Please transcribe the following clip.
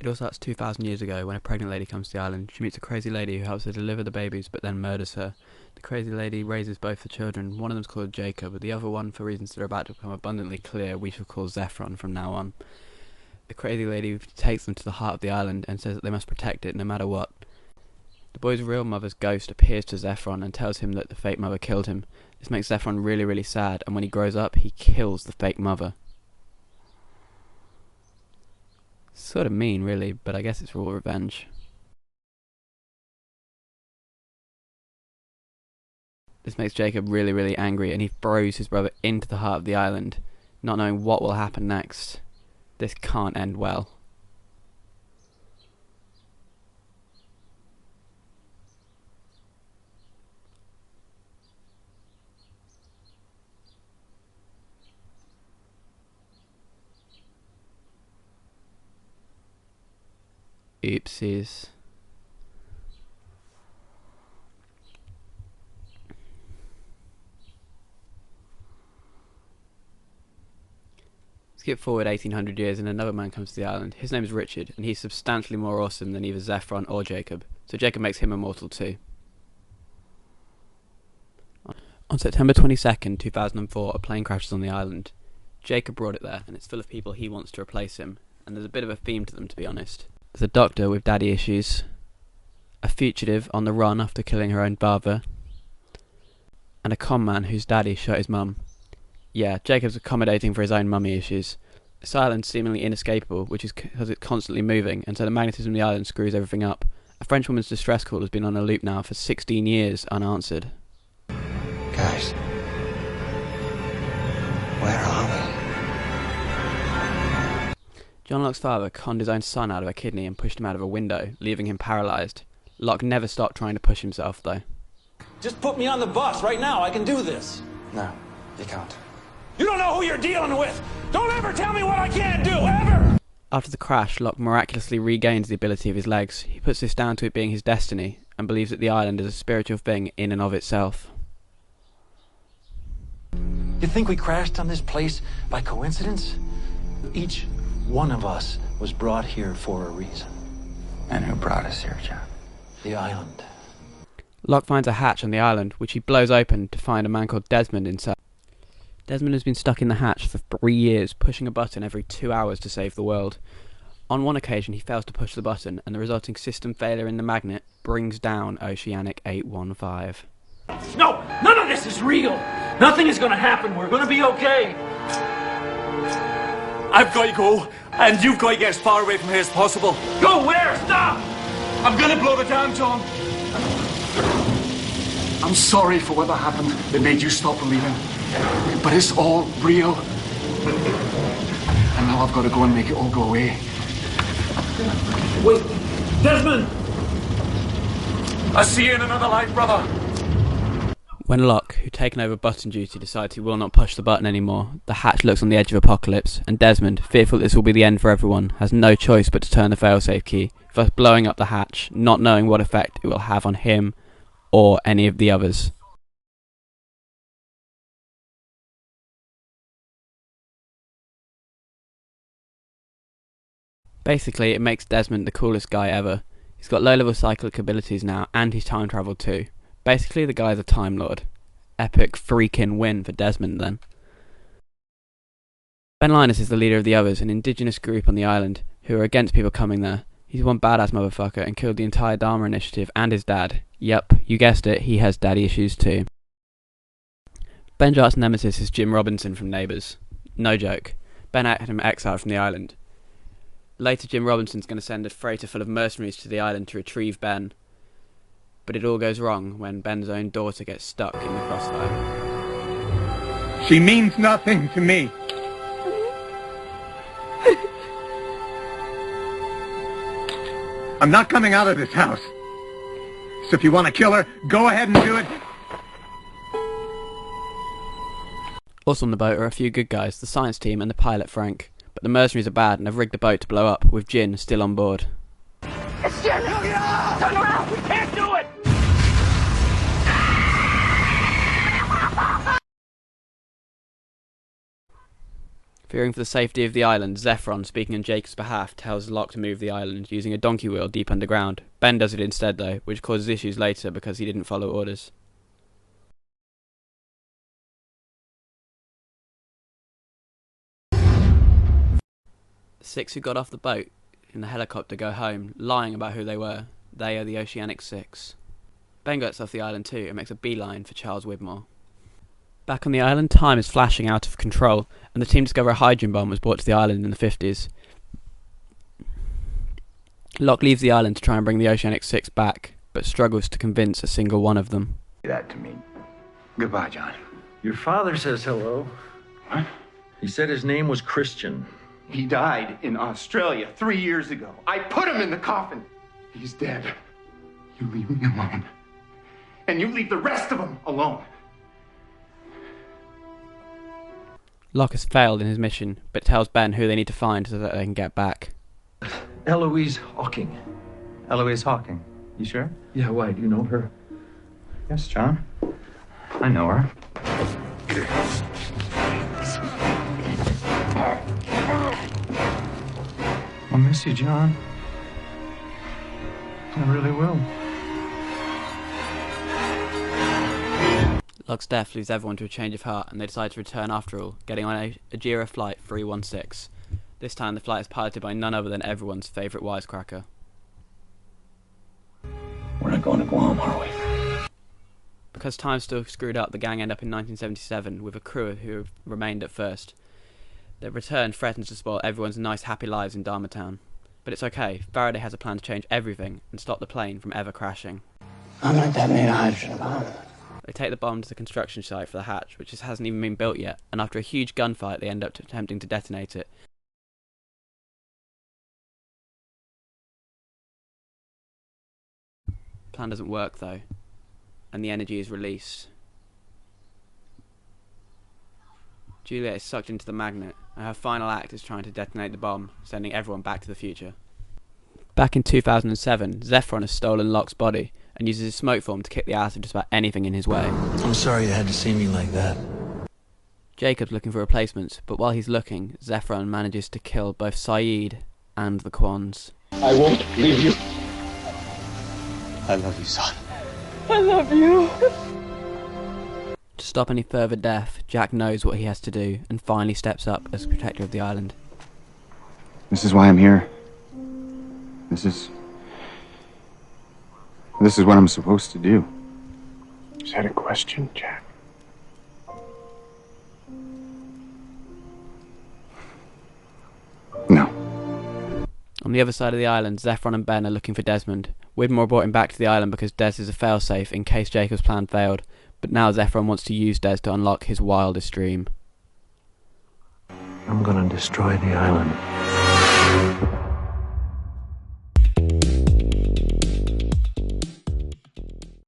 It all starts 2,000 years ago when a pregnant lady comes to the island. She meets a crazy lady who helps her deliver the babies but then murders her. The crazy lady raises both the children. One of them's called Jacob, but the other one, for reasons that are about to become abundantly clear, we shall call Zephron from now on. The crazy lady takes them to the heart of the island and says that they must protect it no matter what. The boy's real mother's ghost appears to Zephron and tells him that the fake mother killed him. This makes Zephron really, really sad, and when he grows up, he kills the fake mother. Sort of mean, really, but I guess it's all revenge. This makes Jacob really, really angry, and he throws his brother into the heart of the island, not knowing what will happen next. This can't end well. Oopsies. Skip forward 1800 years and another man comes to the island. His name is Richard, and he's substantially more awesome than either Zephron or Jacob, so Jacob makes him immortal too. On September 22nd, 2004, a plane crashes on the island. Jacob brought it there, and it's full of people he wants to replace him, and there's a bit of a theme to them, to be honest. There's a doctor with daddy issues, a fugitive on the run after killing her own father, and a con man whose daddy shot his mum. Yeah, Jacob's accommodating for his own mummy issues. This island's seemingly inescapable, which is because it's constantly moving, and so the magnetism of the island screws everything up. A French woman's distress call has been on a loop now for 16 years, unanswered. Guys, where are we? John Locke's father conned his own son out of a kidney and pushed him out of a window, leaving him paralysed. Locke never stopped trying to push himself, though. Just put me on the bus right now. I can do this. No, you can't. You don't know who you're dealing with. Don't ever tell me what I can't do, ever! After the crash, Locke miraculously regains the ability of his legs. He puts this down to it being his destiny, and believes that the island is a spiritual thing in and of itself. You think we crashed on this place by coincidence? Each one of us was brought here for a reason. And who brought us here, John? The island. Locke finds a hatch on the island, which he blows open to find a man called Desmond inside. Desmond has been stuck in the hatch for 3 years, pushing a button every 2 hours to save the world. On one occasion, he fails to push the button, and the resulting system failure in the magnet brings down Oceanic 815. No! None of this is real! Nothing is gonna happen. We're gonna be okay. I've got to go, and you've got to get as far away from here as possible. Go where? Stop! I'm going to blow the dam, John. I'm sorry for whatever happened that made you stop believing. But it's all real. And now I've got to go and make it all go away. Wait, Desmond! I'll see you in another life, brother. When Locke, who'd taken over button duty, decides he will not push the button anymore, the hatch looks on the edge of apocalypse, and Desmond, fearful this will be the end for everyone, has no choice but to turn the failsafe key, thus blowing up the hatch, not knowing what effect it will have on him or any of the others. Basically, it makes Desmond the coolest guy ever. He's got low-level cyclic abilities now, and he's time-travelled too. Basically, the guy's a Time Lord. Epic freaking win for Desmond, then. Ben Linus is the leader of the others, an indigenous group on the island, who are against people coming there. He's one badass motherfucker and killed the entire Dharma Initiative and his dad. Yup, you guessed it, he has daddy issues too. Ben Jart's nemesis is Jim Robinson from Neighbours. No joke. Ben had him exiled from the island. Later, Jim Robinson's going to send a freighter full of mercenaries to the island to retrieve Ben. But it all goes wrong when Ben's own daughter gets stuck in the crossfire. She means nothing to me. I'm not coming out of this house. So if you want to kill her, go ahead and do it. Also on the boat are a few good guys, the science team and the pilot Frank. But the mercenaries are bad and have rigged the boat to blow up, with Jin still on board. It's Jim! Turn around! We can't do it! Fearing for the safety of the island, Zephron, speaking on Jacob's behalf, tells Locke to move the island using a donkey wheel deep underground. Ben does it instead though, which causes issues later because he didn't follow orders. The 6 who got off the boat in the helicopter go home, lying about who they were. They are the Oceanic 6. Ben gets off the island too and makes a beeline for Charles Widmore. Back on the island, time is flashing out of control, and the team discover a hydrogen bomb was brought to the island in the 50s. Locke leaves the island to try and bring the Oceanic 6 back, but struggles to convince a single one of them. That to me. Goodbye, John. Your father says hello. What? He said his name was Christian. He died in Australia 3 years ago. I put him in the coffin. He's dead. You leave me alone. And you leave the rest of them alone. Locke has failed in his mission, but tells Ben who they need to find so that they can get back. Eloise Hawking. Eloise Hawking. You sure? Yeah, why? Do you know her? Yes, John. I know her. I'll miss you, John. I really will. Locke's death leaves everyone to a change of heart, and they decide to return after all, getting on a Ajira flight 316. This time the flight is piloted by none other than everyone's favourite wisecracker. We're not going to Guam, are we? Because time's still screwed up, the gang end up in 1977 with a crew who remained at first. Their return threatens to spoil everyone's nice happy lives in Dharmatown. But it's okay, Faraday has a plan to change everything and stop the plane from ever crashing. I'm gonna detonate a hydrogen bomb. They take the bomb to the construction site for the hatch, which just hasn't even been built yet, and after a huge gunfight they end up attempting to detonate it. The plan doesn't work though, and the energy is released. Juliet is sucked into the magnet, and her final act is trying to detonate the bomb, sending everyone back to the future. Back in 2007, Zephron has stolen Locke's body, and uses his smoke form to kick the ass of just about anything in his way. I'm sorry you had to see me like that. Jacob's looking for replacements, but while he's looking, Zephron manages to kill both Saeed and the Quans. I won't leave you. I love you, son. I love you. To stop any further death, Jack knows what he has to do, and finally steps up as protector of the island. This is why I'm here. This is what I'm supposed to do. Is that a question, Jack? No. On the other side of the island, Zephron and Ben are looking for Desmond. Widmore brought him back to the island because Des is a failsafe in case Jacob's plan failed, but now Zephron wants to use Des to unlock his wildest dream. I'm gonna destroy the island.